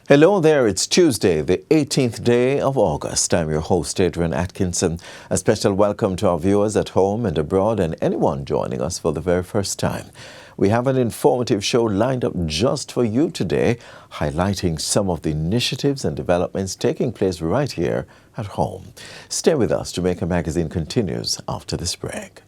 Hello there, it's Tuesday, the 18th day of August. I'm your host, Adrian Atkinson. A special welcome to our viewers at home and abroad and anyone joining us for the very first time. We have an informative show lined up just for you today, highlighting some of the initiatives and developments taking place right here at home. Stay with us. Jamaica Magazine continues after this break.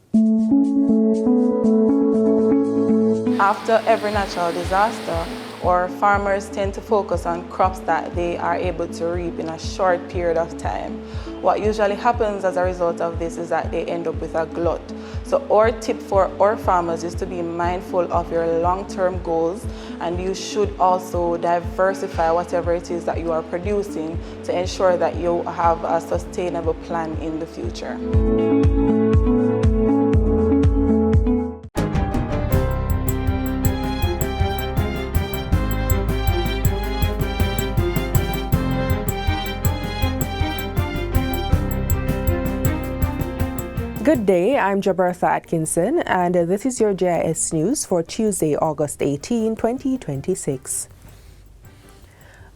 After every natural disaster, our farmers tend to focus on crops that they are able to reap in a short period of time. What usually happens as a result of this is that they end up with a glut. So our tip for our farmers is to be mindful of your long-term goals, and you should also diversify whatever it is that you are producing to ensure that you have a sustainable plan in the future. Good day, I'm Jabertha Atkinson, and this is your JIS News for Tuesday, August 18, 2026.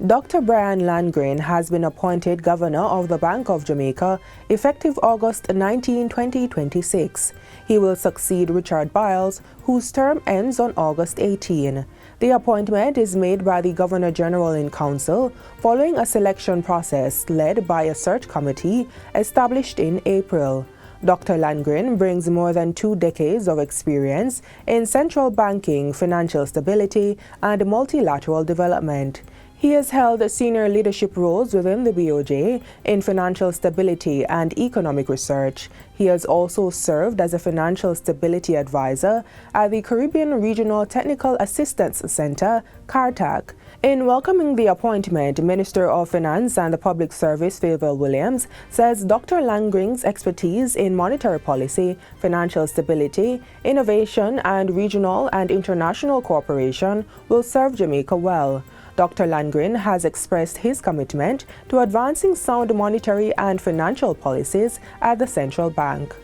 Dr. Brian Landgren has been appointed Governor of the Bank of Jamaica effective August 19, 2026. He will succeed Richard Biles, whose term ends on August 18. The appointment is made by the Governor-General in Council following a selection process led by a search committee established in April. Dr. Landgren brings more than 2 decades of experience in central banking, financial stability, and multilateral development. He has held senior leadership roles within the BOJ in financial stability and economic research. He has also served as a financial stability advisor at the Caribbean Regional Technical Assistance Center, CARTAC. In welcoming the appointment, Minister of Finance and Public Service Fayetteville Williams says Dr. Landgren's expertise in monetary policy, financial stability, innovation, and regional and international cooperation will serve Jamaica well. Dr. Landgren has expressed his commitment to advancing sound monetary and financial policies at the central bank.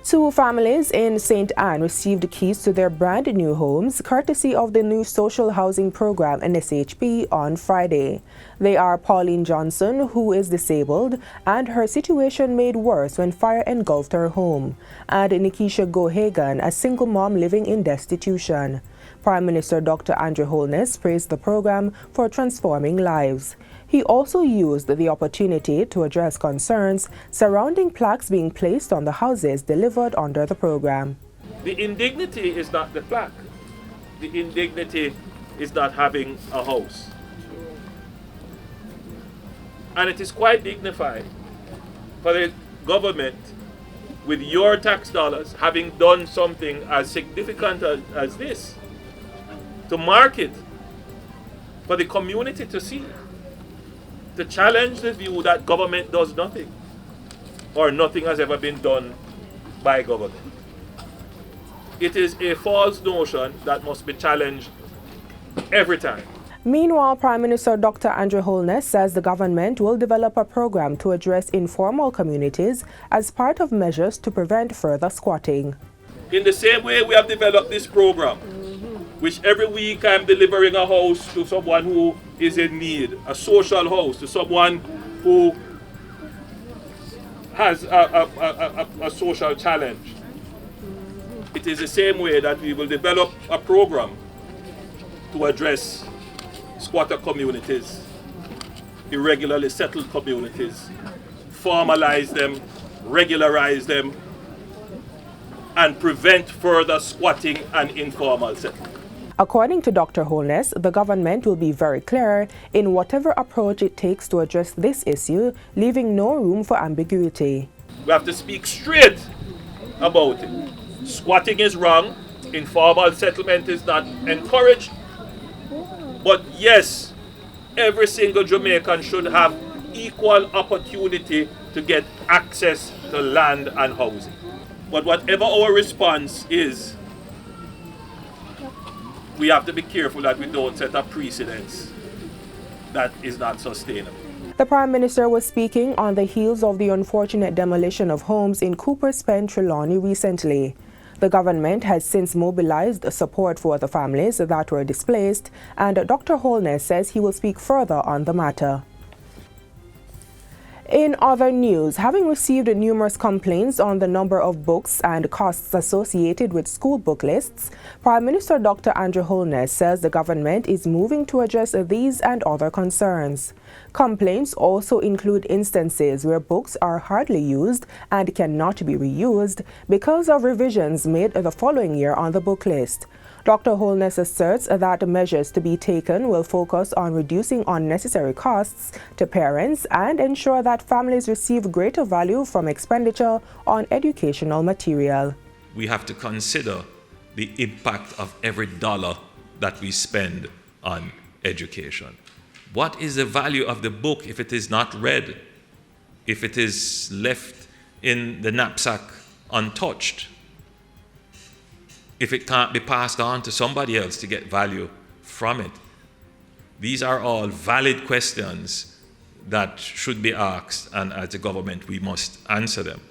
2 families in St. Anne received keys to their brand new homes courtesy of the new social housing program NSHP on Friday. They are Pauline Johnson, who is disabled and her situation made worse when fire engulfed her home, and Nikisha Gohagan, a single mom living in destitution. Prime Minister Dr. Andrew Holness praised the program for transforming lives. He also used the opportunity to address concerns surrounding plaques being placed on the houses delivered under the program. The indignity is not the plaque. The indignity is not having a house. And it is quite dignified for the government, with your tax dollars, having done something as significant as this, to market for the community to see, to challenge the view that government does nothing, or nothing has ever been done by government. It is a false notion that must be challenged every time. Meanwhile, Prime Minister Dr. Andrew Holness says the government will develop a program to address informal communities as part of measures to prevent further squatting. In the same way we have developed this program, which every week I'm delivering a house to someone who is in need, a social house to someone who has a social challenge. It is the same way that we will develop a program to address squatter communities, irregularly settled communities, formalize them, regularize them, and prevent further squatting and informal settlement. According to Dr. Holness, the government will be very clear in whatever approach it takes to address this issue, leaving no room for ambiguity. We have to speak straight about it. Squatting is wrong, informal settlement is not encouraged, but yes, every single Jamaican should have equal opportunity to get access to land and housing. But whatever our response is, we have to be careful that we don't set a precedence that is not sustainable. The Prime Minister was speaking on the heels of the unfortunate demolition of homes in Cooper's Pen, Trelawney recently. The government has since mobilized support for the families that were displaced, and Dr. Holness says he will speak further on the matter. In other news, having received numerous complaints on the number of books and costs associated with school book lists, Prime Minister Dr. Andrew Holness says the government is moving to address these and other concerns. Complaints also include instances where books are hardly used and cannot be reused because of revisions made the following year on the book list. Dr. Holness asserts that measures to be taken will focus on reducing unnecessary costs to parents and ensure that families receive greater value from expenditure on educational material. We have to consider the impact of every dollar that we spend on education. What is the value of the book if it is not read, if it is left in the knapsack untouched? If it can't be passed on to somebody else to get value from it? These are all valid questions that should be asked, and as a government we must answer them.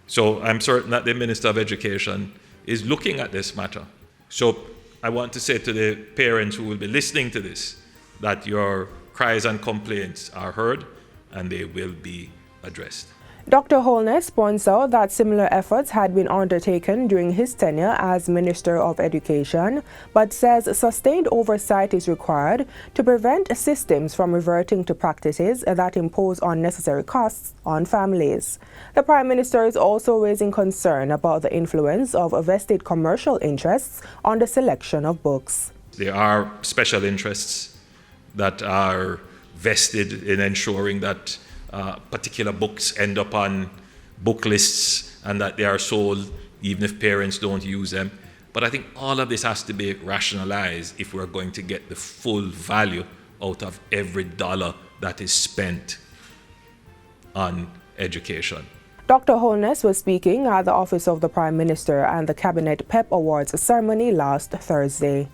So I'm certain that the Minister of Education is looking at this matter. So I want to say to the parents who will be listening to this that your cries and complaints are heard and they will be addressed. Dr. Holness points out that similar efforts had been undertaken during his tenure as Minister of Education, but says sustained oversight is required to prevent systems from reverting to practices that impose unnecessary costs on families. The Prime Minister is also raising concern about the influence of vested commercial interests on the selection of books. There are special interests that are vested in ensuring that particular books end up on book lists and that they are sold even if parents don't use them. But I think all of this has to be rationalized if we're going to get the full value out of every dollar that is spent on education. Dr. Holness was speaking at the Office of the Prime Minister and the Cabinet PEP Awards ceremony last Thursday.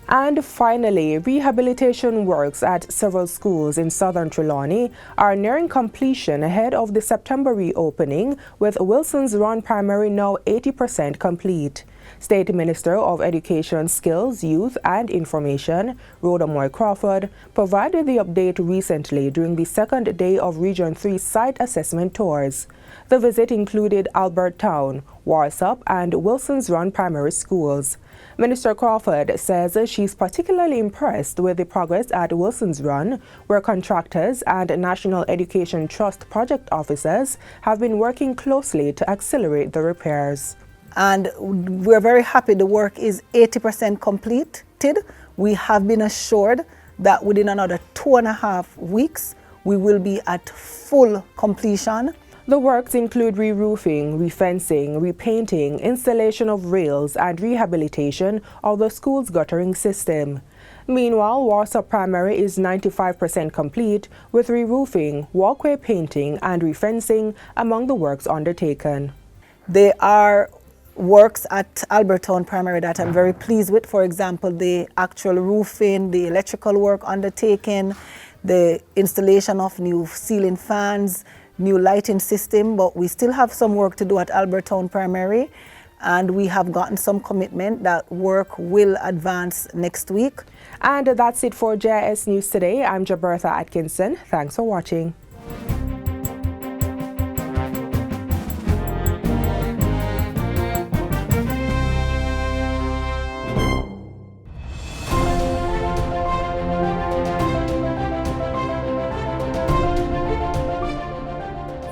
And finally, rehabilitation works at several schools in southern Trelawney are nearing completion ahead of the September reopening, with Wilson's Run Primary now 80% complete. State Minister of Education, Skills, Youth and Information, Rhoda Moy Crawford, provided the update recently during the second day of Region 3 site assessment tours. The visit included Albert Town, Warsop and Wilson's Run Primary Schools. Minister Crawford says she's particularly impressed with the progress at Wilson's Run, where contractors and National Education Trust project officers have been working closely to accelerate the repairs. And we're very happy the work is 80% completed. We have been assured that within another 2.5 weeks, we will be at full completion. The works include re-roofing, refencing, repainting, installation of rails and rehabilitation of the school's guttering system. Meanwhile, Warsop Primary is 95% complete, with re-roofing, walkway painting and refencing among the works undertaken. There are works at Albertown Primary that I'm very pleased with. For example, the actual roofing, the electrical work undertaken, the installation of new ceiling fans, new lighting system, but we still have some work to do at Albertown Primary, and we have gotten some commitment that work will advance next week. And that's it for JIS News Today. I'm Jabertha Atkinson. Thanks for watching.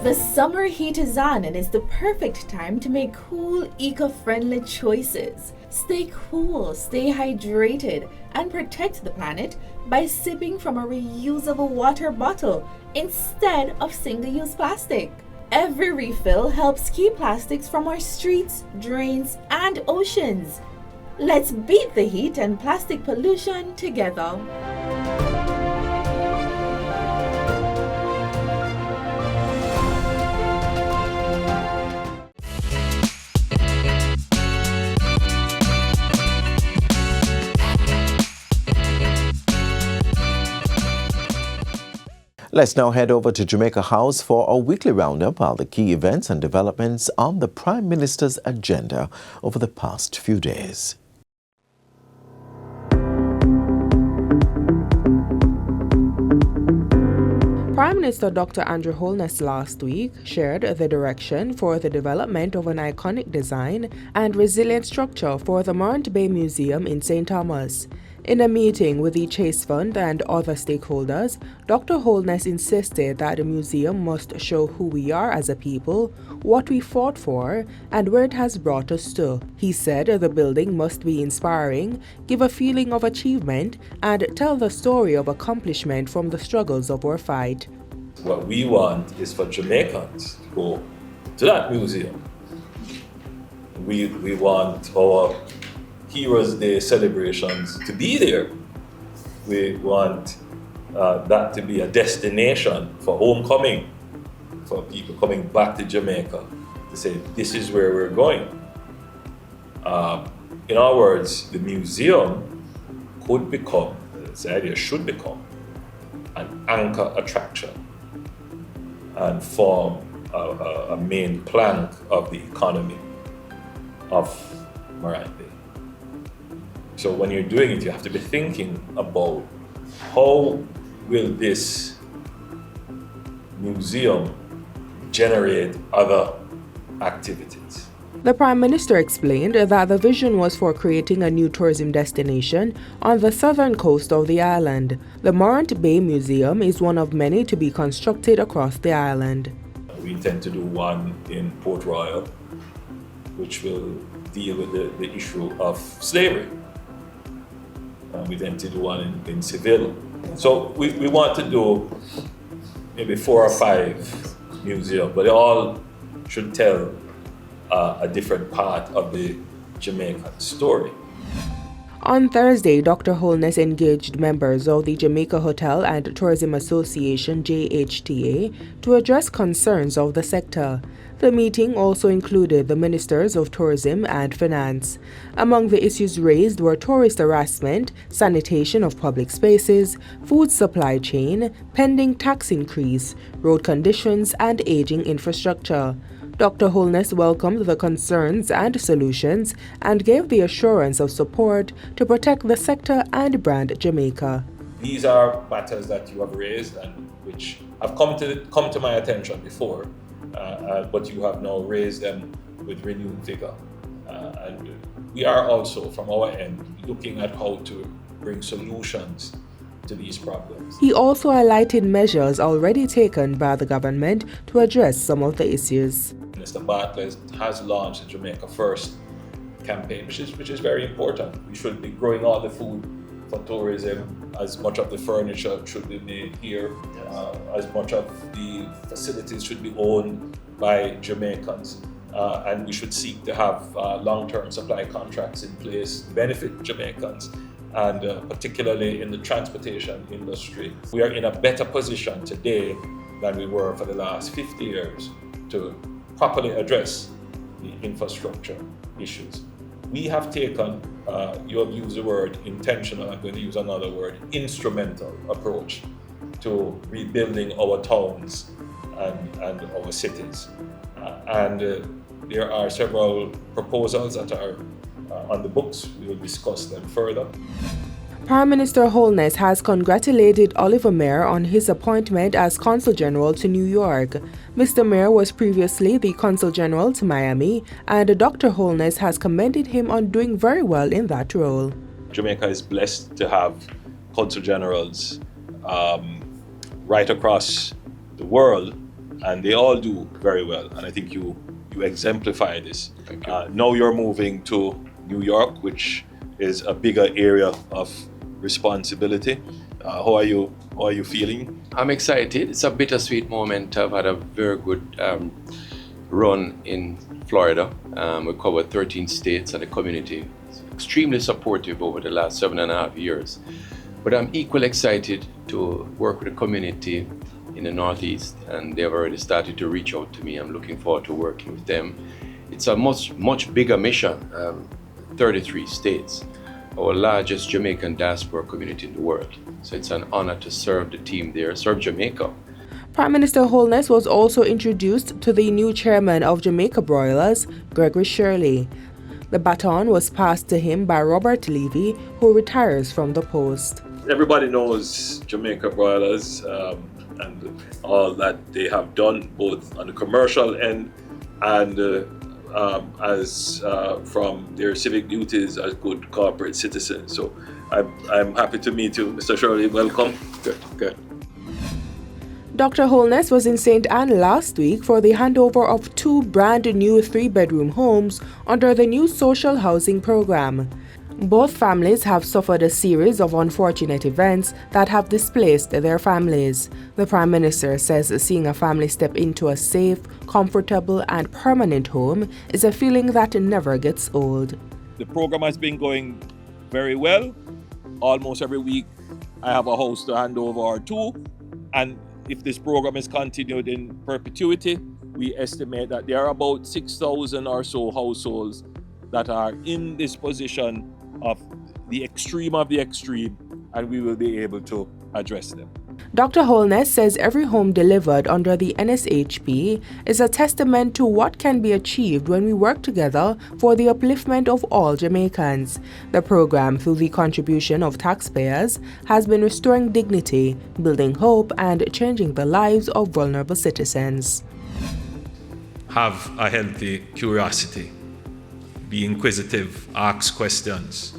The summer heat is on and it's the perfect time to make cool, eco-friendly choices. Stay cool, stay hydrated, and protect the planet by sipping from a reusable water bottle instead of single-use plastic. Every refill helps keep plastics from our streets, drains, and oceans. Let's beat the heat and plastic pollution together. Let's now head over to Jamaica House for a weekly roundup of the key events and developments on the Prime Minister's agenda over the past few days. Prime Minister Dr. Andrew Holness last week shared the direction for the development of an iconic design and resilient structure for the Morant Bay Museum in St. Thomas. In a meeting with the Chase Fund and other stakeholders, Dr. Holness insisted that the museum must show who we are as a people, what we fought for, and where it has brought us to. He said the building must be inspiring, give a feeling of achievement, and tell the story of accomplishment from the struggles of our fight. What we want is for Jamaicans to go to that museum. We want our Heroes Day celebrations to be there. We want that to be a destination for homecoming, for people coming back to Jamaica to say, this is where we're going. In other words, the museum could become, the idea should become, an anchor attraction and form a main plank of the economy of Morant Bay. So when you're doing it, you have to be thinking about how will this museum generate other activities. The Prime Minister explained that the vision was for creating a new tourism destination on the southern coast of the island. The Morant Bay Museum is one of many to be constructed across the island. We intend to do one in Port Royal, which will deal with the issue of slavery. We intend to do one in Seville. So we want to do maybe 4 or 5 museums, but they all should tell a different part of the Jamaican story. On Thursday, Dr. Holness engaged members of the Jamaica Hotel and Tourism Association (JHTA) to address concerns of the sector. The meeting also included the Ministers of Tourism and Finance. Among the issues raised were tourist harassment, sanitation of public spaces, food supply chain, pending tax increase, road conditions, and aging infrastructure. Dr. Holness welcomed the concerns and solutions and gave the assurance of support to protect the sector and brand Jamaica. These are matters that you have raised and which have come to my attention before, but you have now raised them with renewed vigor. And we are also, from our end, looking at how to bring solutions to these problems. He also highlighted measures already taken by the government to address some of the issues. Mr. Bartlett has launched the Jamaica First campaign, which is very important. We should be growing all the food for tourism. As much of the furniture should be made here. As much of the facilities should be owned by Jamaicans. And we should seek to have long-term supply contracts in place to benefit Jamaicans, and particularly in the transportation industry. We are in a better position today than we were for the last 50 years to properly address the infrastructure issues. We have taken, you have used the word intentional, I'm going to use another word, instrumental approach to rebuilding our towns and our cities. There are several proposals that are on the books. We will discuss them further. Prime Minister Holness has congratulated Oliver Mayer on his appointment as Consul General to New York. Mr. Mayer was previously the Consul General to Miami, and Dr. Holness has commended him on doing very well in that role. Jamaica is blessed to have Consul Generals right across the world, and they all do very well. And I think you exemplify this. Thank you. Now you're moving to New York, which is a bigger area of responsibility. How are you feeling? I'm excited. It's a bittersweet moment. I've had a very good run in Florida. We covered 13 states, and the community is extremely supportive over the last 7.5 years. But I'm equally excited to work with the community in the Northeast, and they've already started to reach out to me. I'm looking forward to working with them. It's a much bigger mission, 33 states. our largest Jamaican diaspora community in the world. So it's an honor to serve the team there, serve Jamaica. Prime Minister Holness was also introduced to the new chairman of Jamaica Broilers, Gregory Shirley. The baton was passed to him by Robert Levy, who retires from the post. Everybody knows Jamaica Broilers and all that they have done, both on the commercial end and as from their civic duties as good corporate citizens. So I'm happy to meet you, Mr. Shirley. Welcome. Good. Dr. Holness was in St. Anne last week for the handover of 2 brand new 3-bedroom homes under the new social housing program. Both families have suffered a series of unfortunate events that have displaced their families. The Prime Minister says seeing a family step into a safe, comfortable and permanent home is a feeling that never gets old. The program has been going very well. Almost every week I have a house to hand over or 2, and if this program is continued in perpetuity, we estimate that there are about 6,000 or so households that are in this position of the extreme, and we will be able to address them. Dr. Holness says every home delivered under the NSHP is a testament to what can be achieved when we work together for the upliftment of all Jamaicans. The program, through the contribution of taxpayers, has been restoring dignity, building hope, and changing the lives of vulnerable citizens. Have a healthy curiosity. Be inquisitive, ask questions,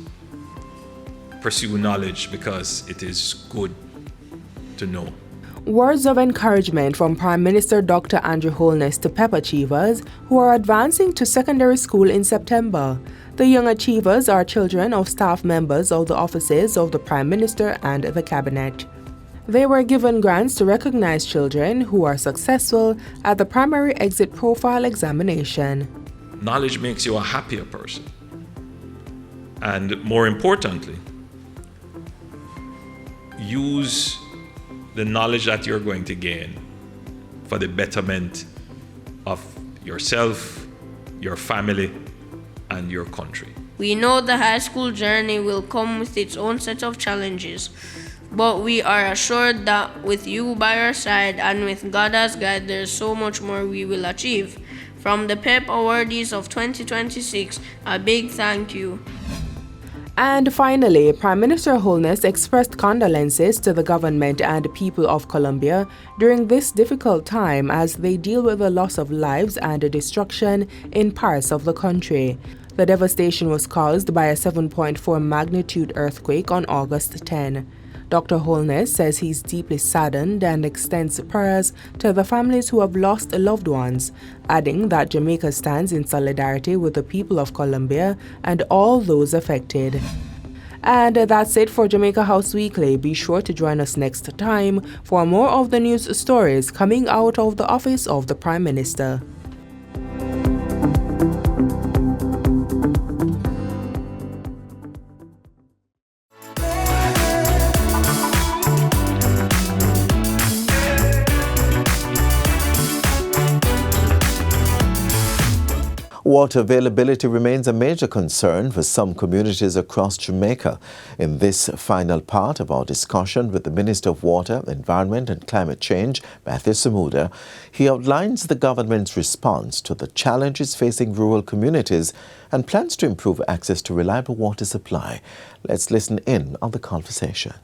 pursue knowledge because it is good to know. Words of encouragement from Prime Minister Dr. Andrew Holness to PEP achievers who are advancing to secondary school in September. The young achievers are children of staff members of the offices of the Prime Minister and the Cabinet. They were given grants to recognize children who are successful at the primary exit profile examination. Knowledge makes you a happier person. And more importantly, use the knowledge that you're going to gain for the betterment of yourself, your family, and your country. We know the high school journey will come with its own set of challenges, but we are assured that with you by our side and with God as guide, there's so much more we will achieve. From the PEP awardees of 2026, a big thank you. And finally, Prime Minister Holness expressed condolences to the government and people of Colombia during this difficult time as they deal with the loss of lives and destruction in parts of the country. The devastation was caused by a 7.4 magnitude earthquake on August 10. Dr. Holness says he's deeply saddened and extends prayers to the families who have lost loved ones, adding that Jamaica stands in solidarity with the people of Colombia and all those affected. And that's it for Jamaica House Weekly. Be sure to join us next time for more of the news stories coming out of the office of the Prime Minister. Water availability remains a major concern for some communities across Jamaica. In this final part of our discussion with the Minister of Water, Environment and Climate Change, Matthew Samuda, he outlines the government's response to the challenges facing rural communities and plans to improve access to reliable water supply. Let's listen in on the conversation.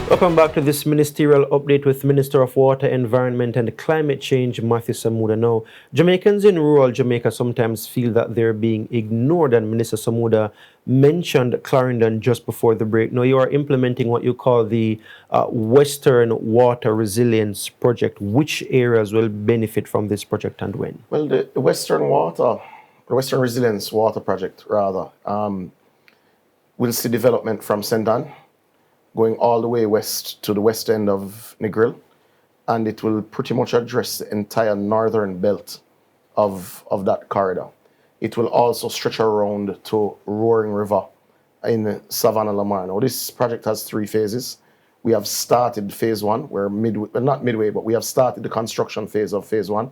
Welcome back to this ministerial update with Minister of Water, Environment and Climate Change, Matthew Samuda. Now, Jamaicans in rural Jamaica sometimes feel that they're being ignored, and Minister Samuda mentioned Clarendon just before the break. Now, you are implementing what you call the Western Water Resilience Project. Which areas will benefit from this project and when? Well, the Western Resilience Water Project, rather, will see development from St. Anne, going all the way west to the west end of Negril, and it will pretty much address the entire northern belt of that corridor. It will also stretch around to Roaring River in Savannah Lamar. Now, this project has 3 phases. We have started phase 1. We're midway, well, not midway, but we have started the construction phase of phase 1.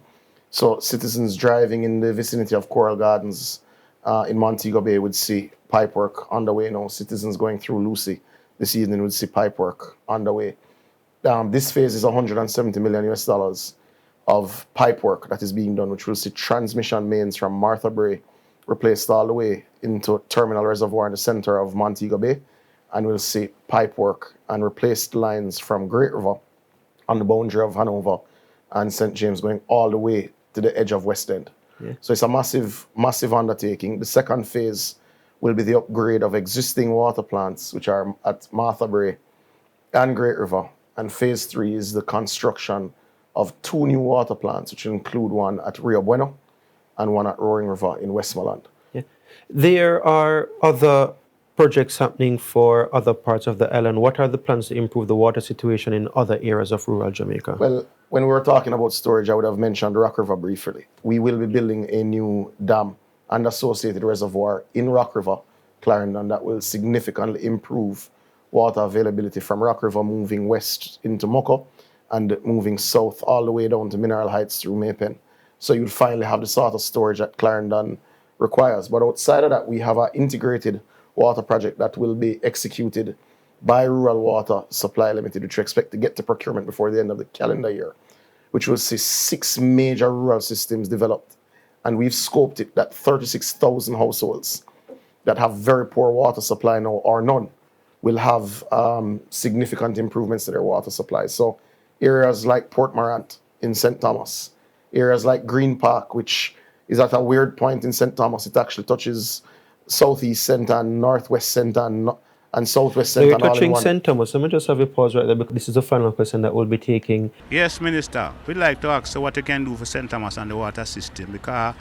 So citizens driving in the vicinity of Coral Gardens in Montego Bay would see pipework underway now. Citizens going through Lucy this evening would see pipework underway. This phase is $170 million US dollars of pipework that is being done, which will see transmission mains from Martha Brae replaced all the way into Terminal Reservoir in the center of Montego Bay, and we'll see pipework and replaced lines from Great River on the boundary of Hanover and St. James going all the way to the edge of West End. Yeah. So it's a massive, massive undertaking. The second phase will be the upgrade of existing water plants, which are at Martha Brae and Great River. And phase 3 is the construction of 2 new water plants, which include one at Rio Bueno and one at Roaring River in Westmoreland. Yeah. There are other projects happening for other parts of the island. What are the plans to improve the water situation in other areas of rural Jamaica? Well, when we were talking about storage, I would have mentioned Rock River briefly. We will be building a new dam and associated reservoir in Rock River, Clarendon, that will significantly improve water availability from Rock River moving west into Moko and moving south all the way down to Mineral Heights through Maypen. So you'll finally have the sort of storage that Clarendon requires. But outside of that, we have an integrated water project that will be executed by Rural Water Supply Limited, which we expect to get to procurement before the end of the calendar year, which will see 6 major rural systems developed. And we've scoped it that 36,000 households that have very poor water supply now or none will have significant improvements to their water supply. So areas like Port Morant in St. Thomas, areas like Green Park, which is at a weird point in St. Thomas. It actually touches Southeast St. Ann, Northwest St. Ann, and Southwest St. Ann. So you're touching St. Thomas. Let me just have a pause right there, because this is the final question that we'll be taking. Yes, Minister. We'd like to ask what you can do for St. Thomas and the water system, because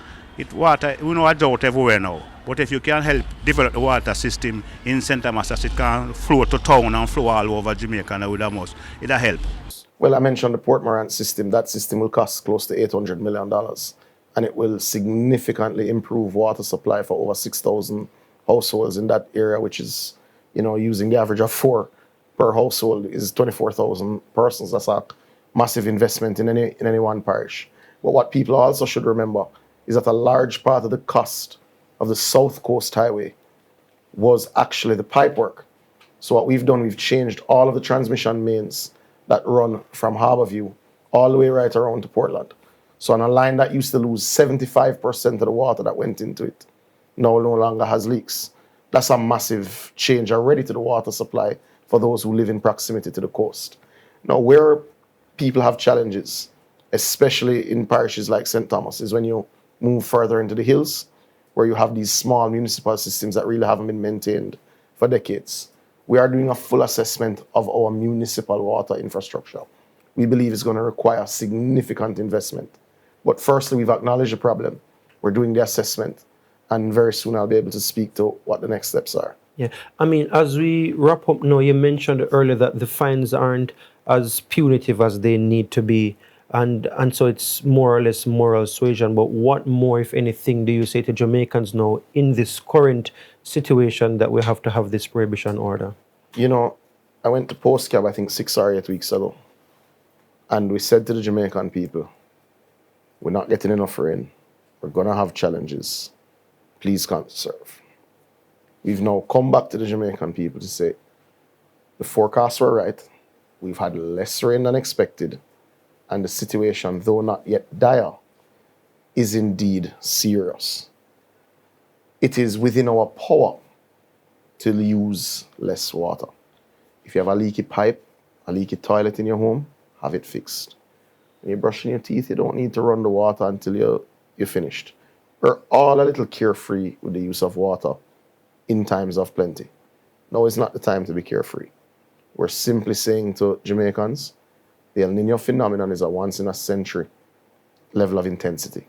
water, we know a drought everywhere now. But if you can help develop the water system in St. Thomas, as it can flow to town and flow all over Jamaica, and it'll help. Well, I mentioned the Port Morant system. That system will cost close to $800 million, and it will significantly improve water supply for over 6,000 households in that area, which is, using the average of 4 per household is 24,000 persons. That's a massive investment in any one parish. But what people also should remember is that a large part of the cost of the South Coast Highway was actually the pipework. So what we've done, we've changed all of the transmission mains that run from Harborview all the way right around to Portland. So on a line that used to lose 75% of the water that went into it, now no longer has leaks. That's a massive change already to the water supply for those who live in proximity to the coast. Now, where people have challenges, especially in parishes like St. Thomas, is when you move further into the hills, where you have these small municipal systems that really haven't been maintained for decades. We are doing a full assessment of our municipal water infrastructure. We believe it's going to require significant investment. But firstly, we've acknowledged the problem. We're doing the assessment, and very soon I'll be able to speak to what the next steps are. Yeah, I mean, as we wrap up now, you mentioned earlier that the fines aren't as punitive as they need to be, and so it's more or less moral suasion. But what more, if anything, do you say to Jamaicans now in this current situation that we have to have this prohibition order? I went to Postcab, I think 6 or 8 weeks ago, and we said to the Jamaican people, we're not getting enough rain. We're going to have challenges. Please conserve. We've now come back to the Jamaican people to say the forecasts were right. We've had less rain than expected. And the situation, though not yet dire, is indeed serious. It is within our power to use less water. If you have a leaky pipe, a leaky toilet in your home, have it fixed. When you're brushing your teeth, you don't need to run the water until you're finished. We're all a little carefree with the use of water in times of plenty. No, it's not the time to be carefree. We're simply saying to Jamaicans, the El Niño phenomenon is a once-in-a-century level of intensity.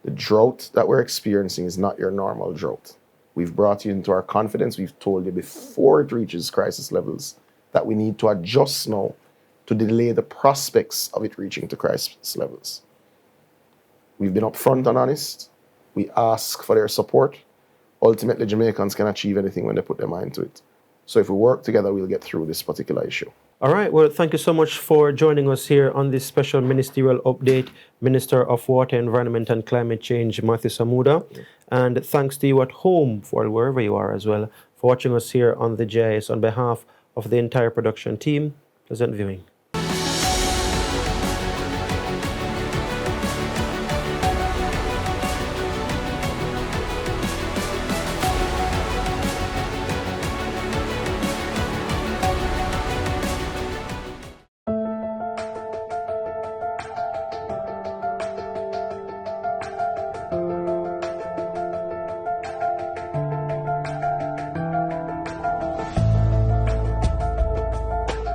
The drought that we're experiencing is not your normal drought. We've brought you into our confidence. We've told you before it reaches crisis levels that we need to adjust now to delay the prospects of it reaching to crisis levels. We've been upfront and honest. We ask for their support. ultimately Jamaicans can achieve anything when they put their mind to it. So if we work together, we'll get through this particular issue. All right. Well, thank you so much for joining us here on this special ministerial update, Minister of Water, Environment and Climate Change, Matthew Samuda. And thanks to you at home, or wherever you are as well, for watching us here on the JIS. On behalf of the entire production team, pleasant viewing.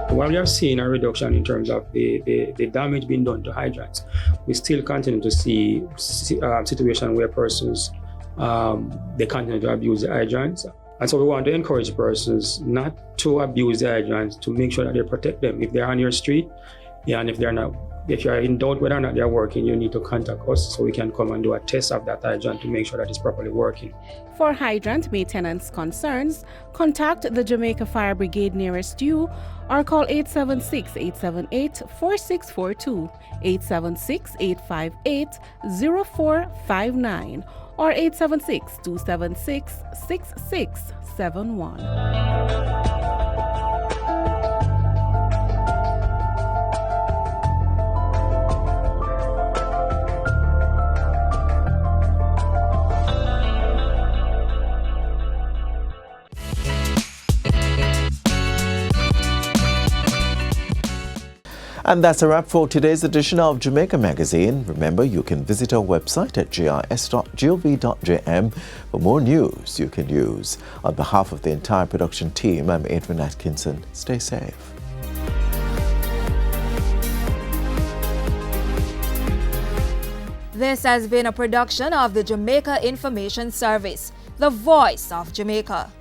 While we are seeing a reduction in terms of the damage being done to hydrants, we still continue to see situation where persons they continue to abuse the hydrants. And so we want to encourage persons not to abuse the hydrants, to make sure that they protect them. If they're on your street, and if you're in doubt whether or not they're working, you need to contact us so we can come and do a test of that hydrant to make sure that it's properly working. For hydrant maintenance concerns, contact the Jamaica Fire Brigade nearest you or call 876-878-4642, 876-858-0459, or 876-276-6671. And that's a wrap for today's edition of Jamaica Magazine. Remember, you can visit our website at jis.gov.jm for more news you can use. On behalf of the entire production team, I'm Adrian Atkinson. Stay safe. This has been a production of the Jamaica Information Service, the voice of Jamaica.